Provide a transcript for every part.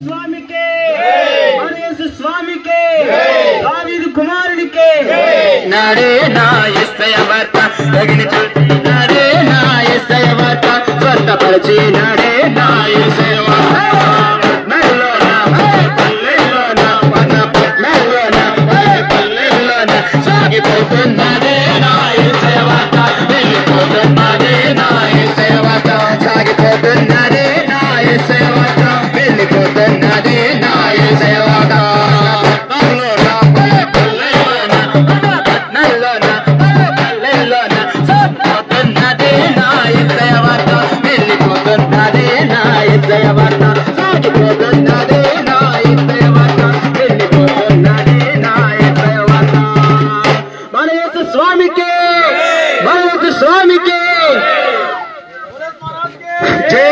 స్వామికే మనసు స్వామికే దావీదు కుమారునికే నాడే నా యేసయ్య వార్త తగిన నాడే నా యేసయ్య వార్త స్వస్థపరిచి నాడే నా యేసయ్య వార్త మెల్లోనా పల్లెల్లోనా పల్లెల్లోనా పల్లెల్లోనా సాగిపోతున్నదే నా యేసయ్య వార్త వెళ్ళిపోతున్నదే నా యేసయ్య వార్త సాగిపోతున్నదే నా యేసయ్య వార్త వెళ్ళిపోతున్నదే నా యేసయ్య వార్త స్వామికి స్వామికి జై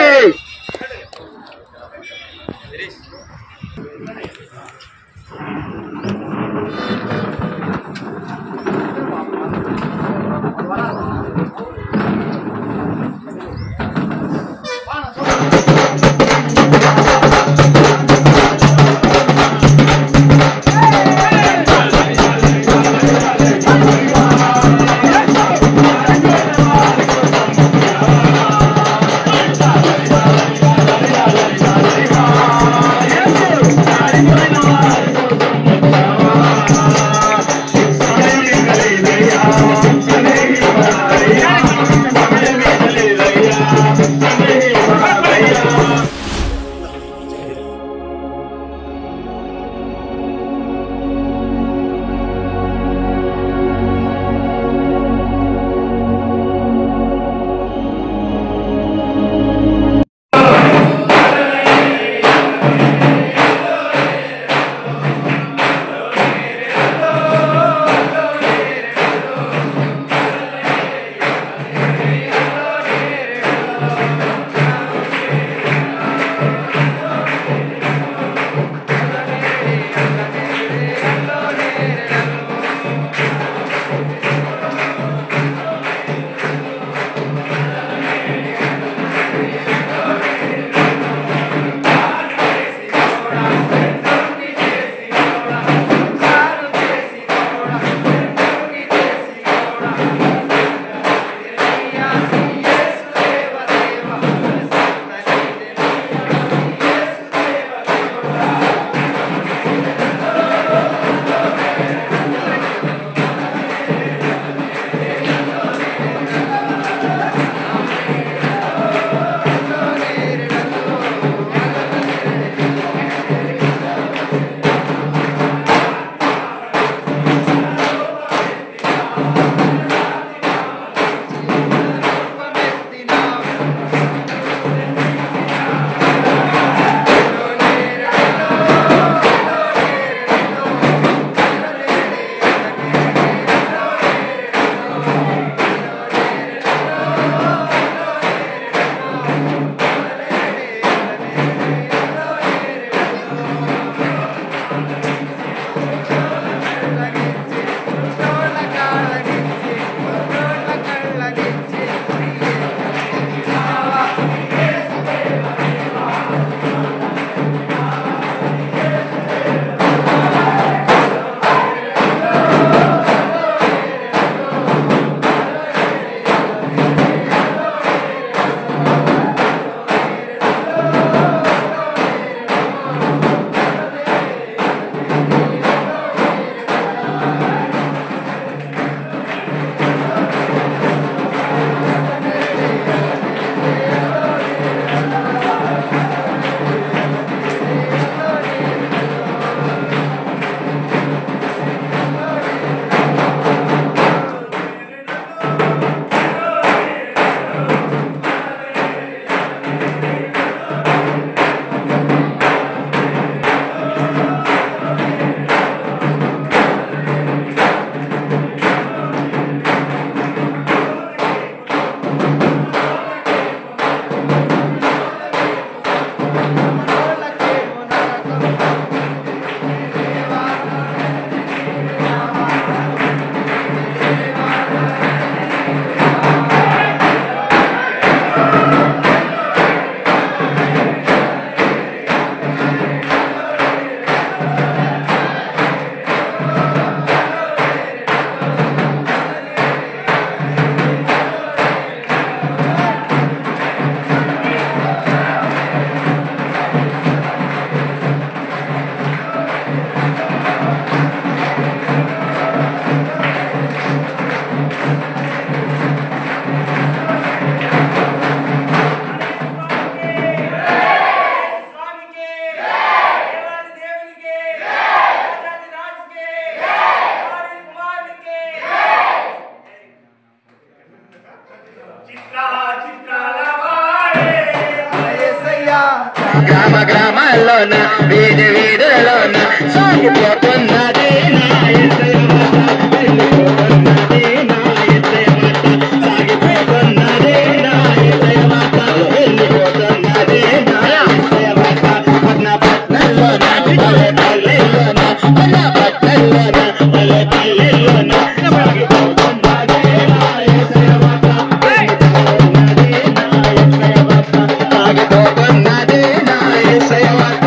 పట్టణాల్లోన వీధి వీధులలోన సాగిపోతున్నది నా యేసయ్య వార్త వెళ్ళిపోతున్నది నా యేసయ్య వార్త సాగిపోతున్నది నా యేసయ్య వార్త వెళ్ళిపోతున్నది నా యేసయ్య వార్త పట్టణ పట్టణాల్లోన పల్లె పల్లెల్లోన పల్లె పట్టణాల్లోన పల్లె పల్లెల్లోన సాగిపోతున్నది నా యేసయ్య వార్త సాగిపోతున్నది నా యేసయ్య వార్త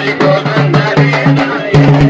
వెళ్ళిపోతున్నది నా యేసయ్య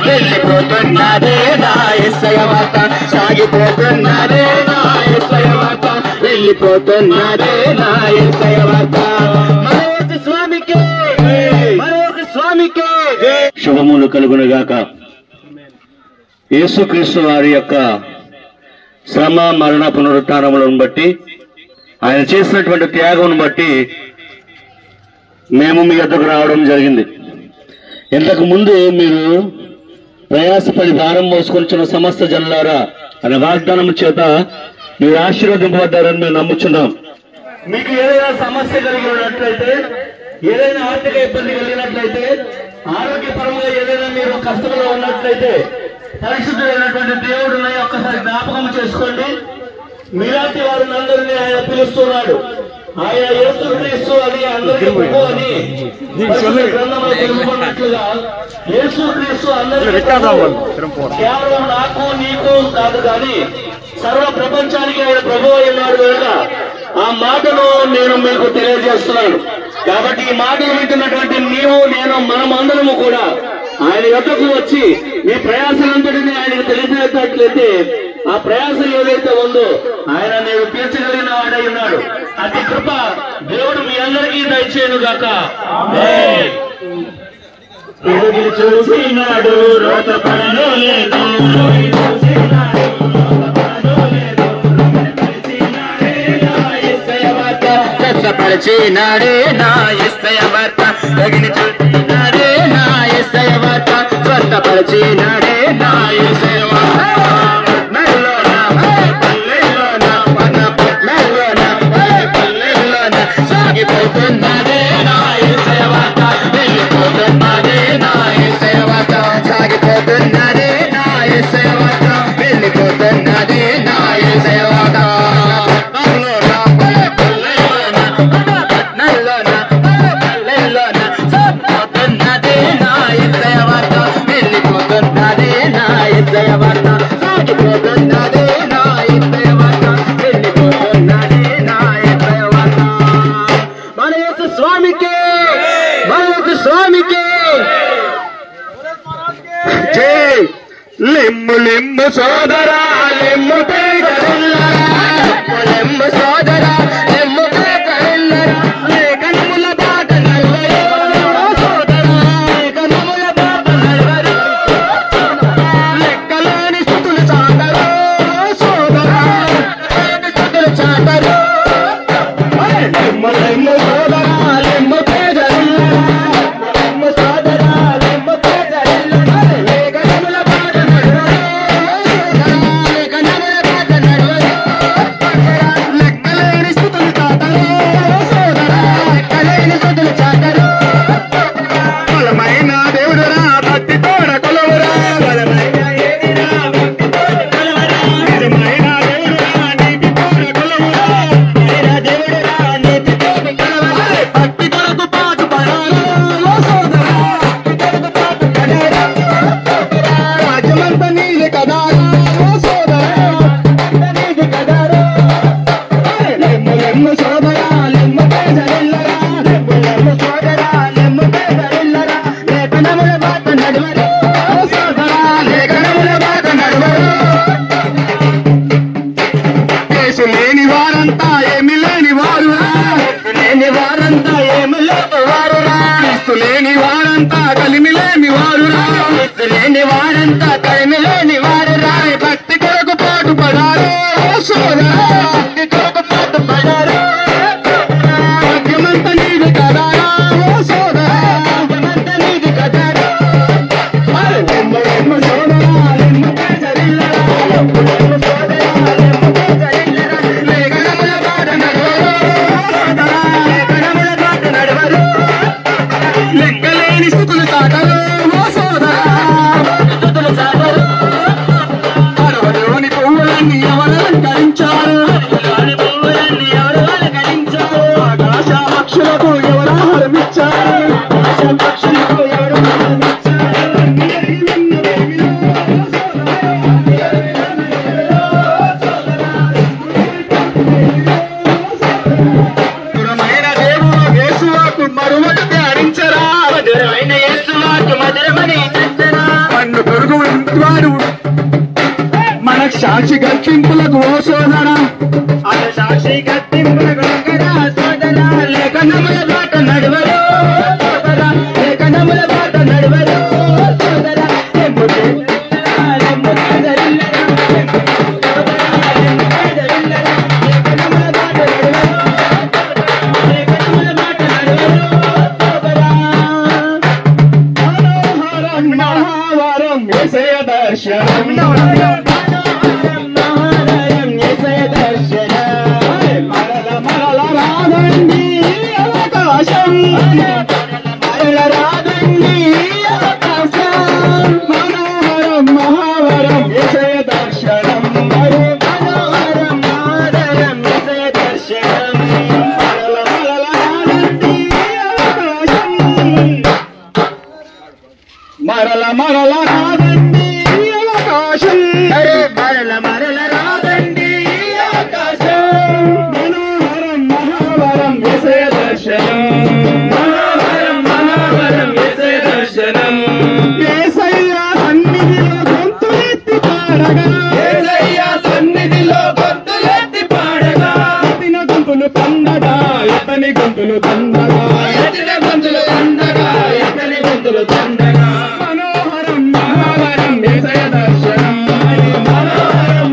వెళ్ళిపోతున్నదే నా యేసయ్య వార్త సాగిపోతున్నదే నా యేసయ్య వార్త వెళ్ళిపోతున్నదే నా యేసయ్య వార్త మనోజ్ స్వామికి శుభములు కలుగునుగాక. యేసుక్రీస్తు వారి యొక్క శ్రమ మరణ పునరుత్థానములను బట్టి ఆయన చేసినటువంటి త్యాగమును బట్టి మేము మీ వద్దకు రావడం జరిగింది. ఇంతకు ముందు మీరు ప్రయాసపడి భారం మోసుకొచ్చిన సమస్త జనులారా అనే వాగ్దానం చేత మీరు ఆశీర్వదింపబడ్డారని మేము నమ్ముచున్నాం. మీకు ఏదైనా సమస్య కలిగి ఉన్నట్లయితే, ఏదైనా ఆర్థిక ఇబ్బంది కలిగినట్లయితే, ఆరోగ్యపరంగా ఏదైనా మీరు కష్టంలో ఉన్నట్లయితే పరిశుద్ధుడైనటువంటి దేవుడిని ఒక్కసారి జ్ఞాపకం చేసుకోండి. మీలాంటి వారిని అందరినీ ఆయన పిలుస్తున్నాడు. ఆయన యేసుక్రీస్తు అని అందరికీ ప్రభు అని గ్రంథంలో తెలుసుకున్నట్లుగా యేసుక్రీస్తు అందరికీ కేవలం నాకు నీకు కాదు కానీ సర్వ ప్రపంచానికి ఆయన ప్రభు అయినాడు కనుక ఆ మాటను నేను మీకు తెలియజేస్తున్నాను. కాబట్టి ఈ మాటలు వింటున్నటువంటి నీవు నేను మనమందరము కూడా ఆయన యొద్దకు వచ్చి మీ ప్రయాసలంతటినీ ఆయనకు తెలియజేసినట్లయితే ఆ ప్రయాసం ఏదైతే ఉందో ఆయన నేను తీర్చగలిగిన వాడై ఉన్నాడు. అతి కృప దేవుడు మీ అందరికీ దయచేయను గాక. చూసినాడు రోత పడలో లేదు, పరిచినాడే నా యేసయ్య వార్త తగిన చూసినాడే నా యేసయ్య వార్త స్వస్థపరిచినాడే నా యేసయ్య వార్త సాగిపోతున్నదే నా యేసయ్య వార్త వెళ్ళిపోతున్నదే నా యేసయ్య వార్త సాగిపోతున్నదే నా యేసయ్య వార్త వెళ్ళిపోతున్నదే నా యేసయ్య వార్త లిమ్ము లిమ్ము సోదరా లిమ్ము పేదరిల్లరా లిమ్ము సోదరా లిమ్ము పేదరిల్లరా లేఖనముల బాట నల్వరి సోదరా లేఖనముల బాట నల్వరి లెక్కలేని స్థుతులు చాటరు సోదరా స్థుతులు చాటరు లిమ్ము లిమ్ము సోదరా లిమ్ము పేదరిల్లరా లిమ్ము సోదరా లిమ్ము పేదరిల్లరా లేఖనముల బాట లేని వారంతా ఏమి లేని వారు వారంతా కలిమిలేని వారు లేని వారంతా కలిమిలేని వారు రాని భక్తి కొరకు పాటు పడారు సోదరా భక్తి కొరకు పాటు పడారు భాగ్యమంత నీది కదా సోదరా భాగ్యమంత నీది కదా లెక్కలేని స్థుతులు తాటలు సోదరా అరవలోని పువ్వులన్నీ ఎవరు అలంకరించారు ఆకాశ పక్షులకు ఎవరు ఆహారమిచ్చారు పక్షులకు ఎవరు మధురమైన దేవుడు యేసువాకు మరువక ధ్యానించరా మధురమైన యేసువాకు మధురమని పన్ను కొడుకు వాడు మన సాక్షి గట్టింపులకు ఓ సోదరా అత సాక్షి గట్టింపులకు సోదరా లేఖనముల బాట నడవరు సోదరా లేఖనముల బాట నడవరు సోదరా మహావరం యేసయ్య దర్శనం మరల రాదండి అవకాశం మరల రాదండి అవకాశం మనోహరం మహావరం యేసయ్య దర్శనం మనోహరం మహావరం యేసయ్య దర్శనం మరల రాదండి అవకాశం మరల రాదండి అవకాశం మరల రాదండి అవకాశం మనోహరం మహావరం యేసయ్య దర్శనం మనోహరం మహావరం యేసయ్య దర్శనం యేసయ్య సన్నిధిలో గొంతులెత్తి పాడగా యేసయ్య సన్నిధిలో గొంతులెత్తి పాడగా ఎత్తిన గొంతులు కందగా ఎత్తని గొంతులు కందగా ఎత్తిన గొంతులు కందగా ఎత్తని గొంతులు కందగా మనోహరం మహావరం యేసయ్య దర్శనం మనోహరం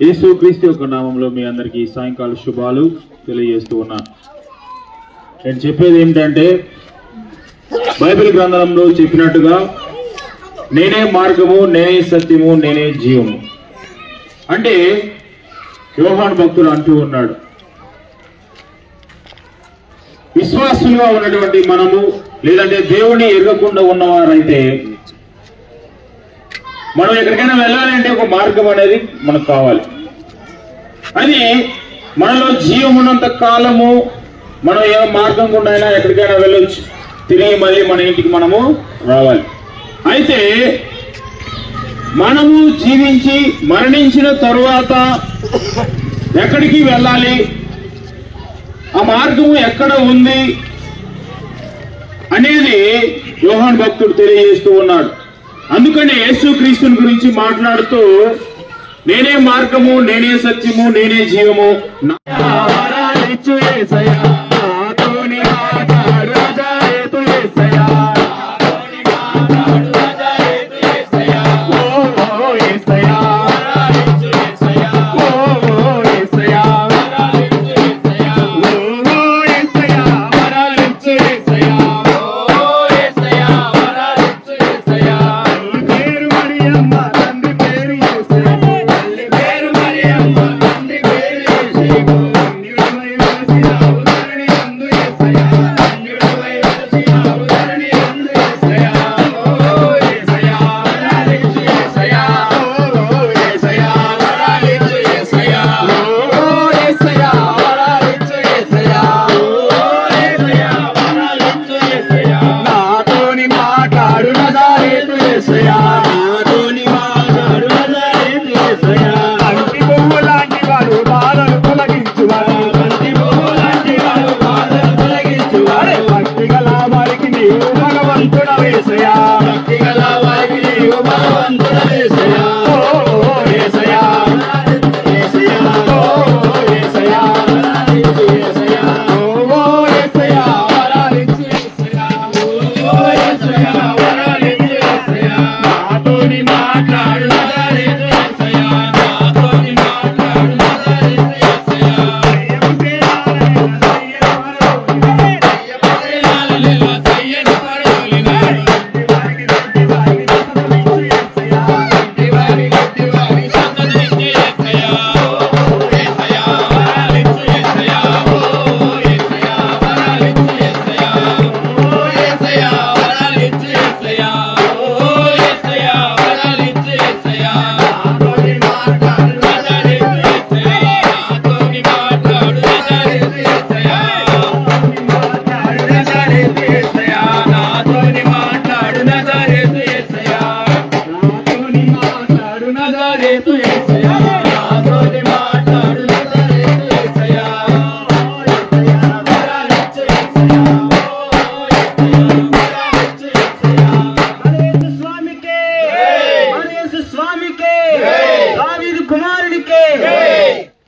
యేసుక్రీస్తు యొక్క నామంలో మీ అందరికీ సాయంకాల శుభాలు తెలియజేస్తూ ఉన్నా. నేను చెప్పేది ఏమిటంటే, బైబిల్ గ్రంథంలో చెప్పినట్టుగా నేనే మార్గము, నేనే సత్యము, నేనే జీవము అంటే యోహాను భక్తుడు అంటూ ఉన్నాడు. విశ్వాసులుగా ఉన్నటువంటి మనము, లేదంటే దేవుని ఎరగకుండా ఉన్నవారైతే మనం ఎక్కడికైనా వెళ్ళాలంటే ఒక మార్గం అనేది మనకు కావాలి. అది మనలో జీవం ఉన్నంత కాలము మనం ఏ మార్గం గుండా అయినా ఎక్కడికైనా వెళ్ళొచ్చు, తిరిగి మళ్ళీ మన ఇంటికి మనము రావాలి. అయితే మనము జీవించి మరణించిన తరువాత ఎక్కడికి వెళ్ళాలి, ఆ మార్గము ఎక్కడ ఉంది అనేది యోహాను భక్తుడు తెలియజేస్తూ ఉన్నాడు. అందుకని యేసుక్రీస్తుని గురించి మాట్లాడుతూ నేనే మార్గము, నేనే సత్యము, నేనే జీవము,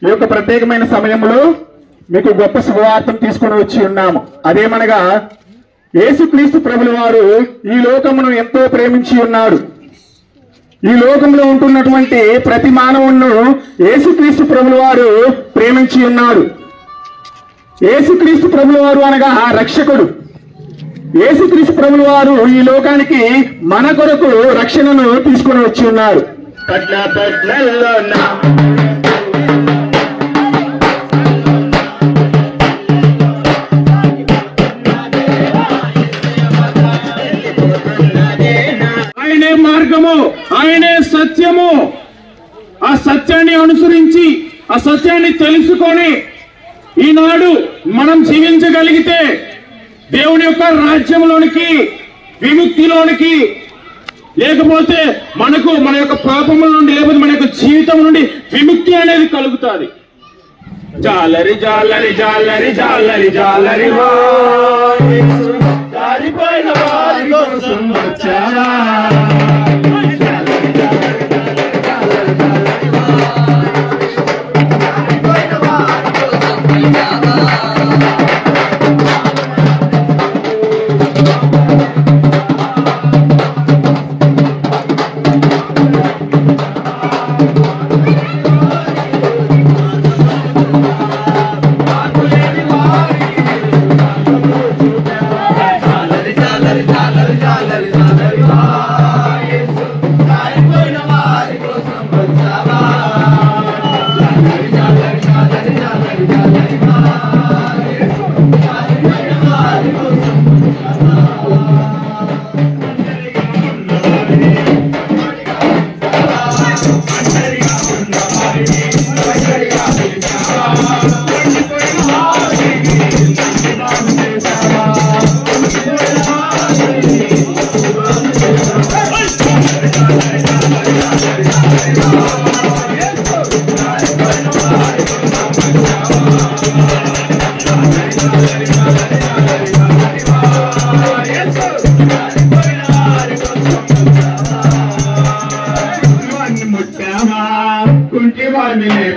ఈ యొక్క ప్రత్యేకమైన సమయంలో మీకు గొప్ప శుభవార్తను తీసుకొని వచ్చి ఉన్నాము. అదేమనగా యేసుక్రీస్తు ప్రభుల వారు ఈ లోకమును ఎంతో ప్రేమించి ఉన్నాడు. ఈ లోకంలో ఉంటున్నటువంటి ప్రతి మానవును యేసుక్రీస్తు ప్రభుల వారు ప్రేమించి ఉన్నాడు. యేసుక్రీస్తు ప్రభుల వారు అనగా రక్షకుడు. యేసుక్రీస్తు ప్రభుల వారు ఈ లోకానికి మన కొరకు రక్షణను తీసుకొని వచ్చి ఉన్నారు. ఆయనే మార్గము, ఆయనే సత్యము. ఆ సత్యాన్ని అనుసరించి, ఆ సత్యాన్ని తెలుసుకొని ఈనాడు మనం జీవించగలిగితే దేవుని యొక్క రాజ్యంలోనికి, విముక్తిలోనికి, లేకపోతే మనకు మన యొక్క పాపముల నుండి, లేకపోతే మన యొక్క జీవితం నుండి విముక్తి అనేది కలుగుతుంది. జాలరి జాలరి జాలరి జాలరి జాలరి జారిపోయిన వారి కోసం వచ్చారా.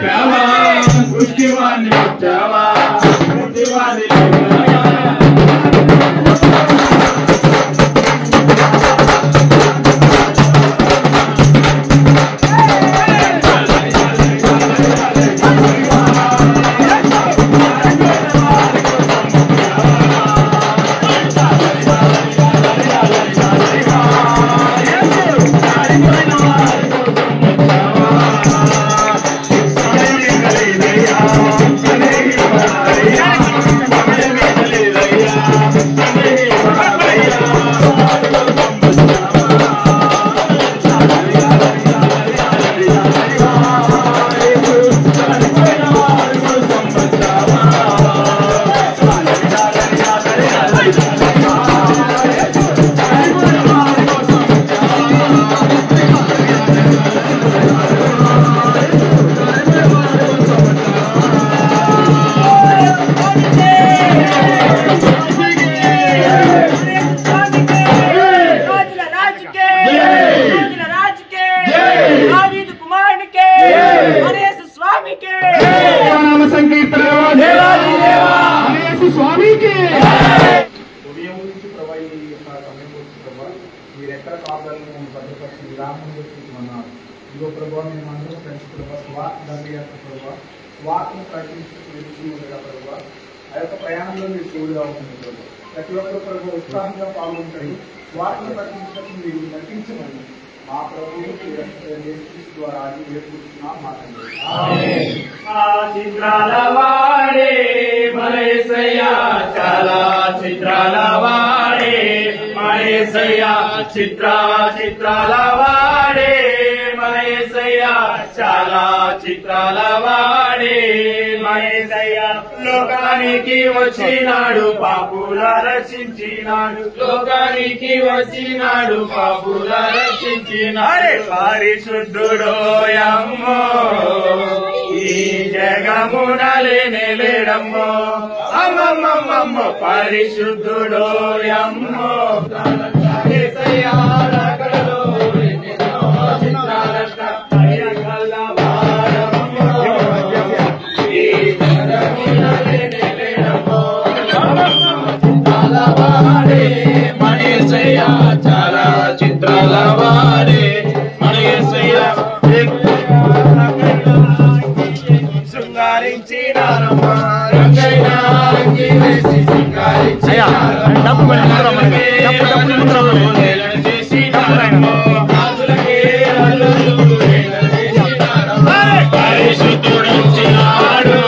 లేపావా గుడ్డివాణ్ణి వచ్చావా గుడ్డివాణ్ణి లేపావా మీరెక్కడ కాపాడాలని భద్రపరిచి గ్రామం చేసుకుంటున్నారు. ఇదో ప్రభావ మేము అందరం ఫ్రెండ్స్ ప్రభావ స్వాత్ దండయాత్ర ప్రభావ స్వాత్ను ప్రకటించుకుంటుండగా ప్రభావ ఆ యొక్క ప్రయాణంలో మీరు తోడుగా ఉంటుంది ప్రభావ. ప్రతి ఒక్కరు ప్రభావ ఉత్సాహంగా పాల్గొంటారు. స్వాత్ను ప్రకటించడం మీరు నటించమని మా ప్రభువు ద్వారా వేసుకుంటున్నాం. చిత్రాల వాడే మరేసయ్యా చాలా చిత్రాల వాడే మరేసయ్యా చిత్రాల వాడే మరేసయ్యా చాలా చిత్రాల వాడే మరేసయ్యా లోకానికి వచ్చినాడు పాపుల రచించినాడు లోకానికి వచ్చినాడు పాపుల రచించినాడు పరిశుద్ధుడోయమ్మో ఈ జగమునలేనేలేడమ్మో అమ్మమ్మమ్మమ్మ పరిశుద్ధుడోయమ్మో యేసయ్యా రగడలో ఎన్నెన్నో చిత్రాలంట అయ్యగల్లవాడమ్మో ఈ జగమునలేనేలేడమ్మో చిత్రాల వాడే మణేశయ్యా చాలా చిత్రాల వాడే మణేశయ్యా శృంగారించినారమ్మా రంగైనా అంగి వేసి శృంగారించినారమ్మా రాజులకే రాజులు పరిశుద్ధుడొచ్చినాడు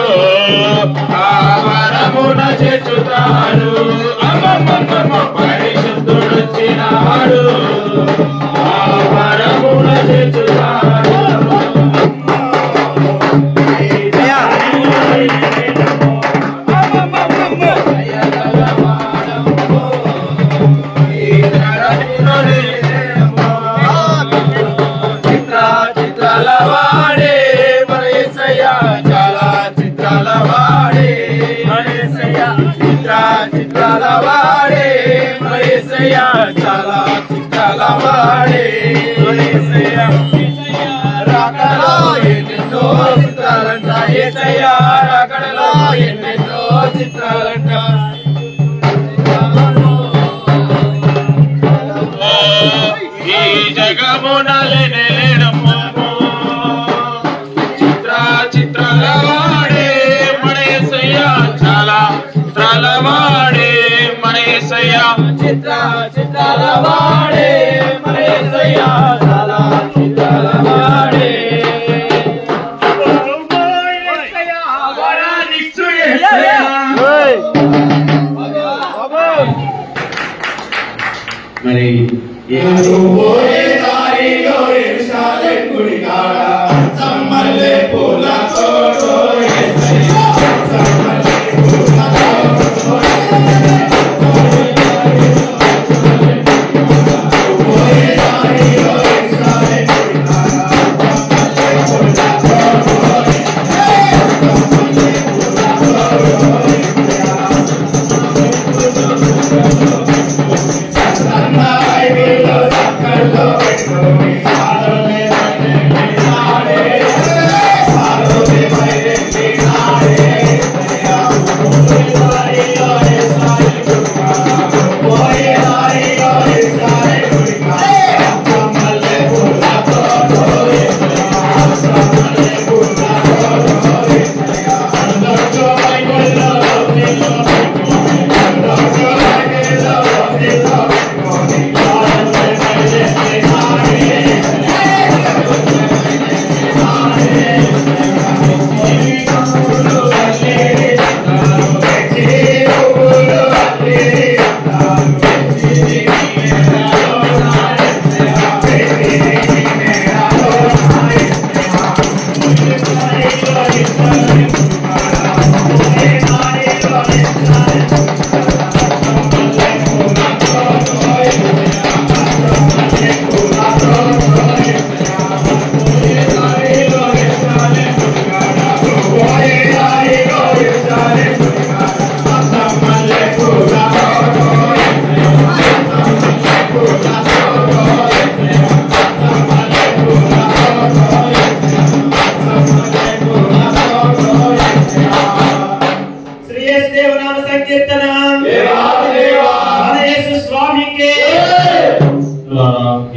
ఆ వరమున చేర్చుతాడు అమ్మమ్మమ్మ పరిశుద్ధుడొచ్చినాడు ఆ వరమున చేర్చుతాడు చిత్రాల వాడే మరేసయ్యా చాలా చిత్రాల వాడే మరేసయ్యా చిత్రాల వాడే మరేసయ్యా చాలా చిత్రాల వాడే మరేసయ్యా రాకడలో ఎన్నెన్నో చిత్రాలంట యేసయ్యా రాకడలో ఎన్నెన్నో చిత్రాలంట ఈ జగమునలేనేలేడమ్మో చిత్రాల వాడే మణేశయ్యా చాలా చిత్రాల వాడే మణేశయ్యా చిత్రాల వాడే మణేశయ్యా చాలా చిత్రాల వాడే మరి Hello.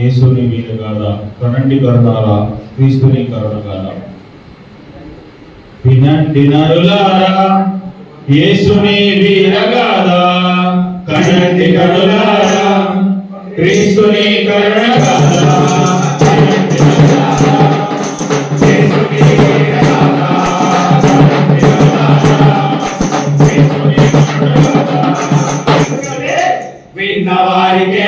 యేసుని వీర గాదా కనండి కరుణారా క్రీస్తుని కరుణ గాదా వినండి నరులారా యేసుని వీర గాదా కనండి కరుణారా క్రీస్తుని కరుణ గాదా విన్నవారికే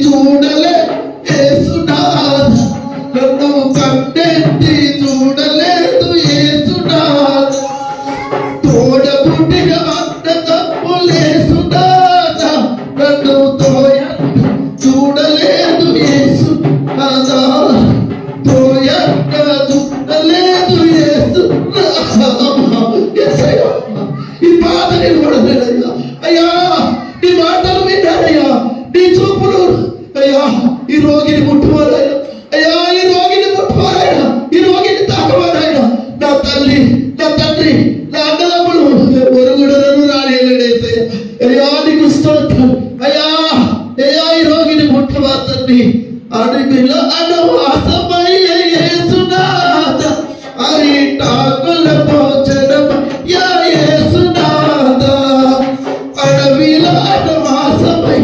చూడలే యేసునాథ అడవిలో అనవాసమయ్య యేసునాథ అరిటాకుల భోజనం యా యేసునాథ అడవిలో అనవాసమై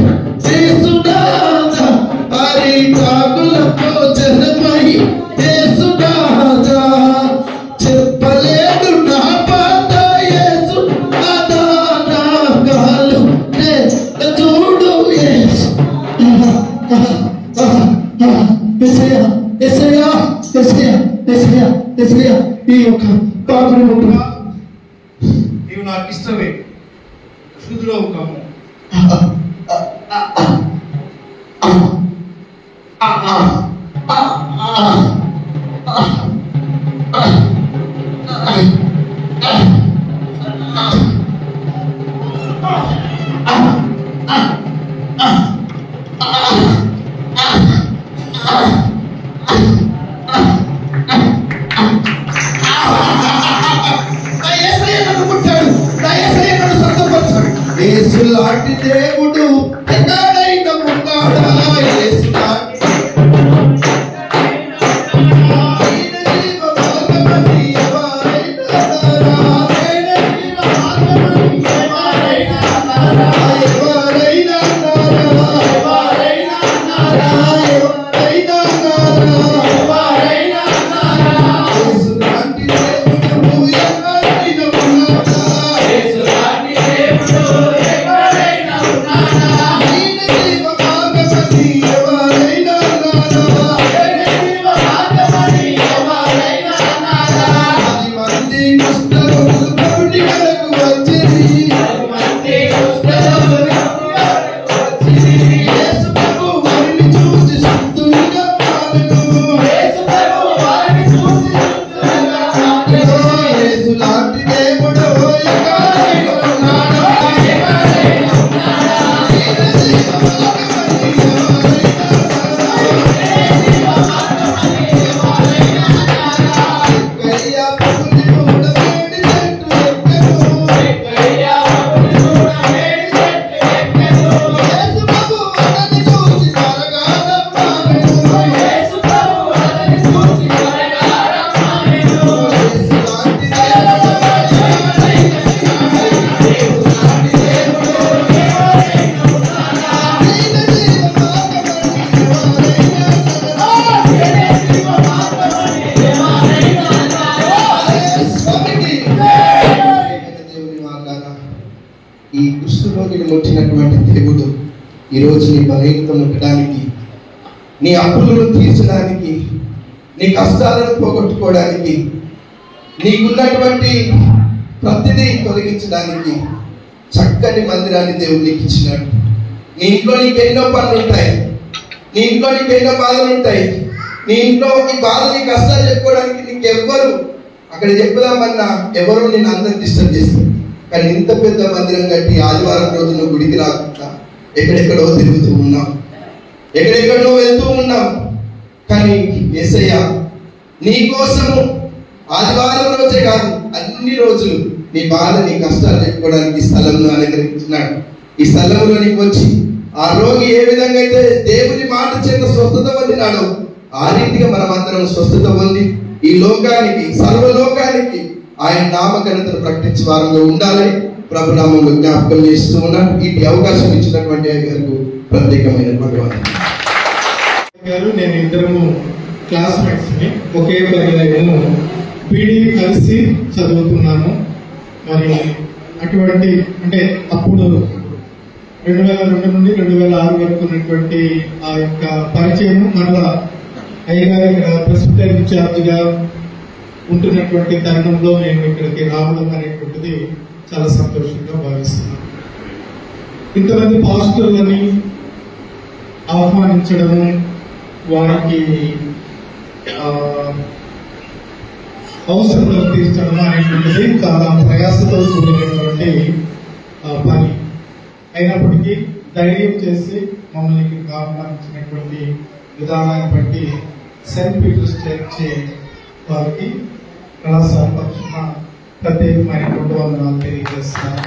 యేసునాథ అరిటాకుల భోజనమై యేసునాథ చెప్పలేడు నా బాధ యేసునాథ నా గాలు చూడు యేసు ఈ యొక్క పాపని ముట్టుగా నీవు నాకు ఇష్టమే శుద్ధులోకము యేసులాంటి దేవుడు ఎక్కడైనా ఉన్నాడా? యేసులాంటి ఈ కృష్ణులోకి ముట్టినటువంటి దేవుడు ఈరోజు నీ బలహీనత ముట్టడానికి, నీ అప్పులను తీర్చడానికి, నీ కష్టాలను పోగొట్టుకోవడానికి, నీకున్నటువంటి ప్రతిదీ తొలగించడానికి చక్కని మందిరాన్ని దేవుడు నీకు ఇచ్చినాడు. నీ ఇంట్లో నీకు ఎన్నో పనులు ఉంటాయి, నీ ఇంట్లో నీకు ఎన్నో బాధలు ఉంటాయి, నీ ఇంట్లో ఈ బాధ నీ కష్టాలు చెప్పుకోవడానికి నీకు ఎవ్వరు అక్కడ చెప్పుదామన్నా ఎవరు నేను అందరిని డిస్టర్బ్ చేస్తారు. కానీ ఇంత పెద్ద మందిరం కట్టి ఆదివారం రోజు నువ్వు గుడికి రాకుండా ఎక్కడెక్కడో తిరుగుతూ ఉన్నాం, ఎక్కడెక్కడో వెళ్తూ ఉన్నాం. కానీ యేసయ్య నీ కోసము ఆదివారం రోజే కాదు అన్ని రోజులు నీ బాధ నీ కష్టాలు చెప్పుకోవడానికి స్థలంలో అనుగ్రహించినాడు. ఈ స్థలంలో నీకు వచ్చి ఆ రోగి ఏ విధంగా అయితే దేవుని మాట చేత స్వస్థత పొందినాడో ఆ రీతిగా మనమందరం స్వస్థత పొంది ఈ లోకానికి సర్వలోకానికి ఆయన నామకరణను ప్రకటించే వారంలో ఉండాలని ప్రభునామంలో జ్ఞాపకం చేస్తూ ఉన్నాను. ఈ అవకాశం ఇచ్చినటువంటి గారికి ప్రత్యేకమైనటువంటి గారు నేను ఇద్దరము క్లాస్మేట్స్ ని ఒకే పర్యాయము బీడీ కలిసి చదువుతున్నాము. మరి అటువంటి అంటే అప్పుడు 2002 నుండి 2006 వరకు ఉన్నటువంటి ఆ యొక్క పరిచయం మళ్ళా అయ్యగారు ఇక్కడ ప్రెసిడెంట్ ఇన్ఛార్జిగా ఉంటున్నటువంటి తరుణంలో మేము ఇక్కడికి రావడం అనేటువంటిది చాలా సంతోషంగా భావిస్తున్నాం. ఇంతమంది పాస్టర్లని ఆహ్వానించడము, వారికి అవసరాలు తీర్చడం అనేటువంటిది చాలా ప్రయాసతో కూడినటువంటి పని. అయినప్పటికీ ధైర్యం చేసి మమ్మల్ని ఇక్కడికి ఆహ్వానించినటువంటి విధానాన్ని బట్టి సెయింట్ పీటర్స్ చర్చి వారికి కళాశాల పక్షున ప్రత్యేకమైనటువంటి వందనాలు తెలియజేస్తున్నారు.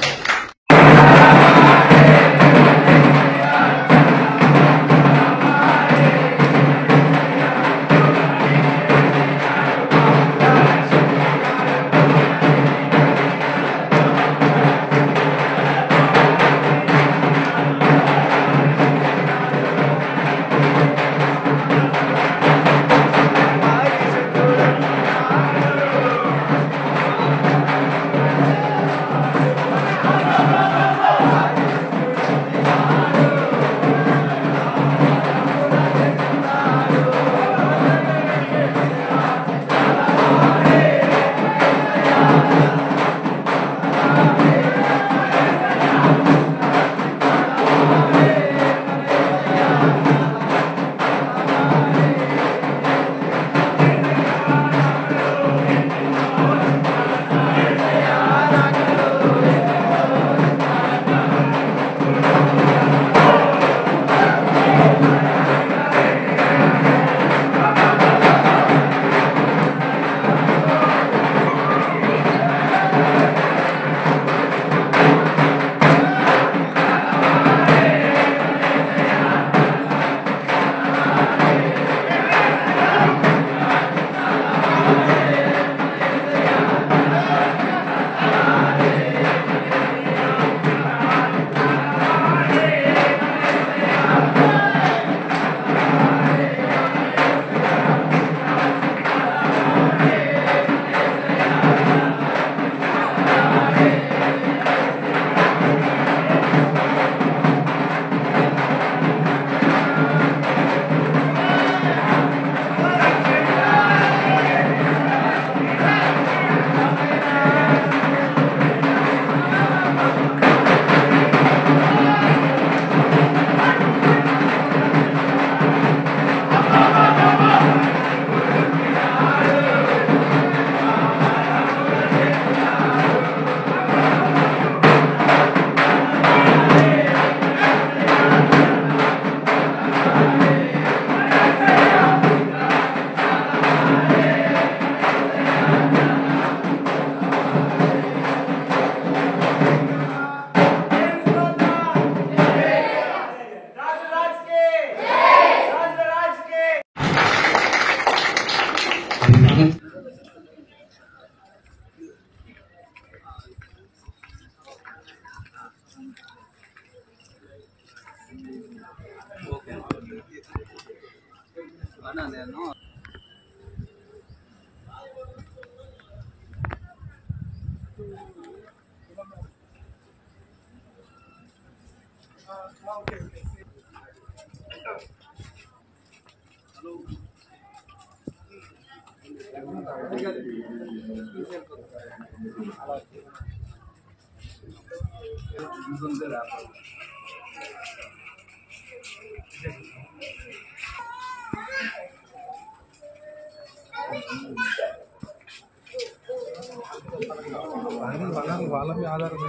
వాళ్ళ మీద ఆధారం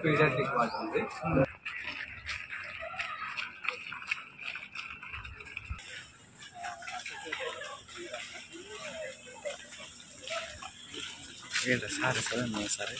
పీడియాట్రిక్ వాటి ఉంది. ఏంటి సరే సరే సరే